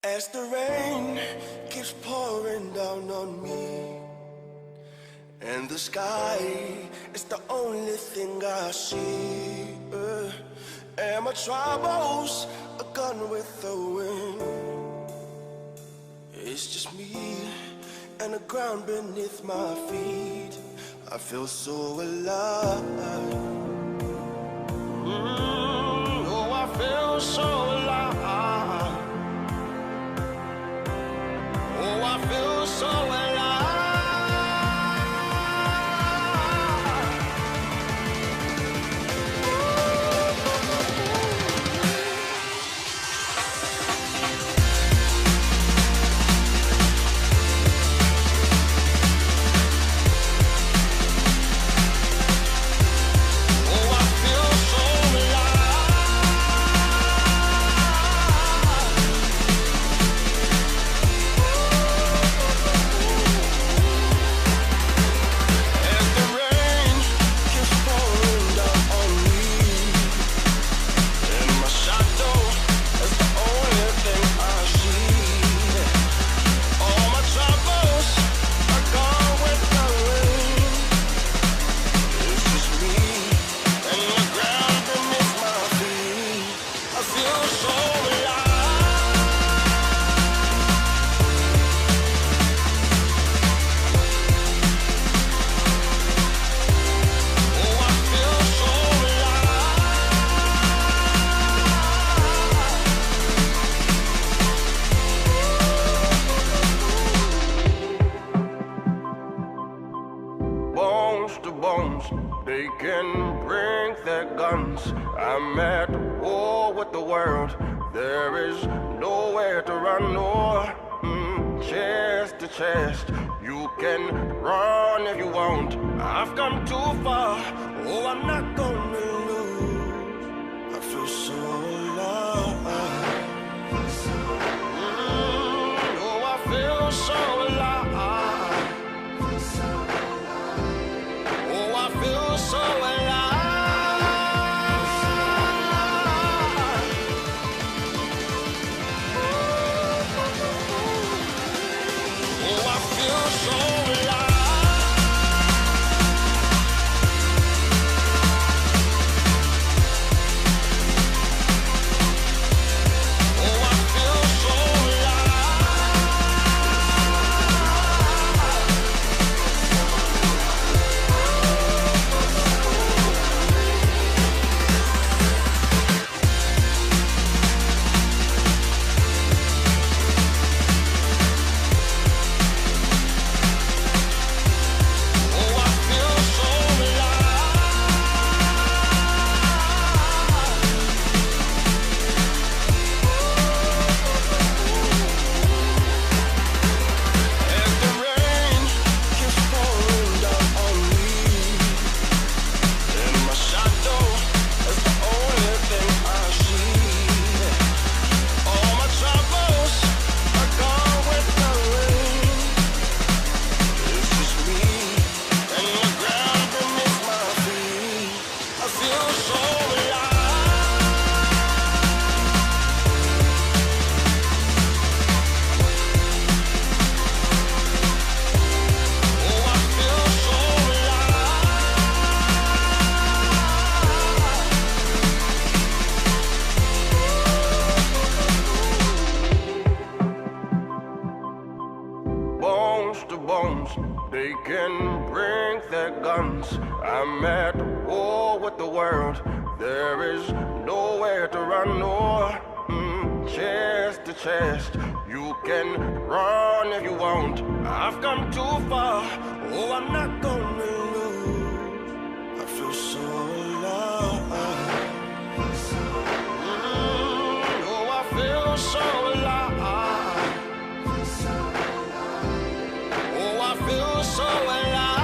As the rain keeps pouring down on me, and the sky is the only thing I see, and my troubles are gone with the wind. It's just me and the ground beneath my feet. I feel so alive. Oh, I feel so alive. Oh, I feel so alive. They can bring their guns. I'm at war with the world. There is nowhere to run or chest to chest. You can run if you want. I've come too far. Oh, I'm not gonna lose. I feel so alive. Oh, I feel so alive. I feel so alive. Oh, I feel so alive. They can bring their guns. I'm at war with the world. There is nowhere to run or chest to chest. You can run if you want. I've come too far. Oh, I'm not gonna lose. I feel so alive. Oh, I feel so alive. I feel so alive.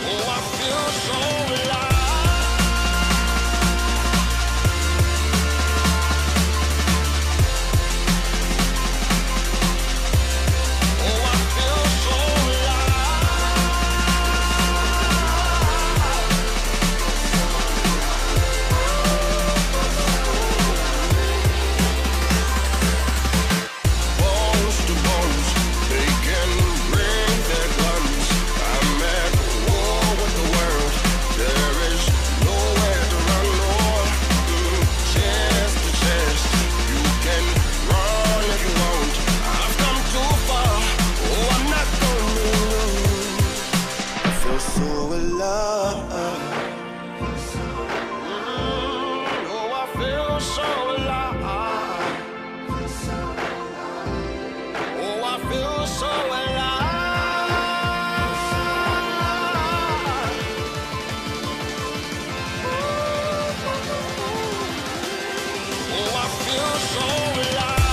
Oh, I feel so alive. Oh, I feel so alive. so alive. Oh, I feel so alive. Oh, I feel so alive. Oh, I feel so alive.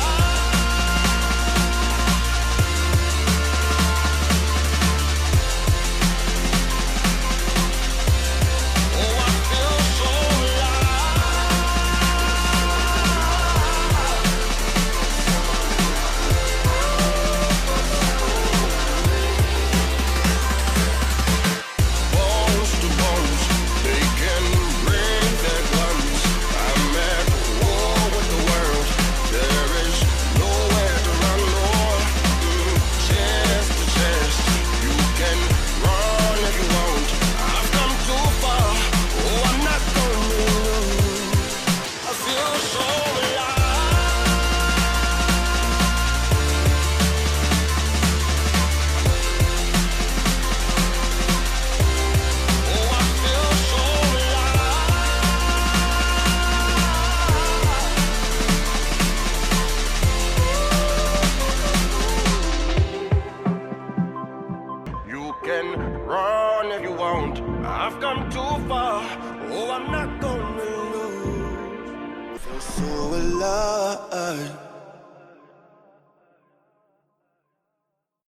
You can run if you want. I've come too far. Oh, I'm not gonna lose. Feel so alive.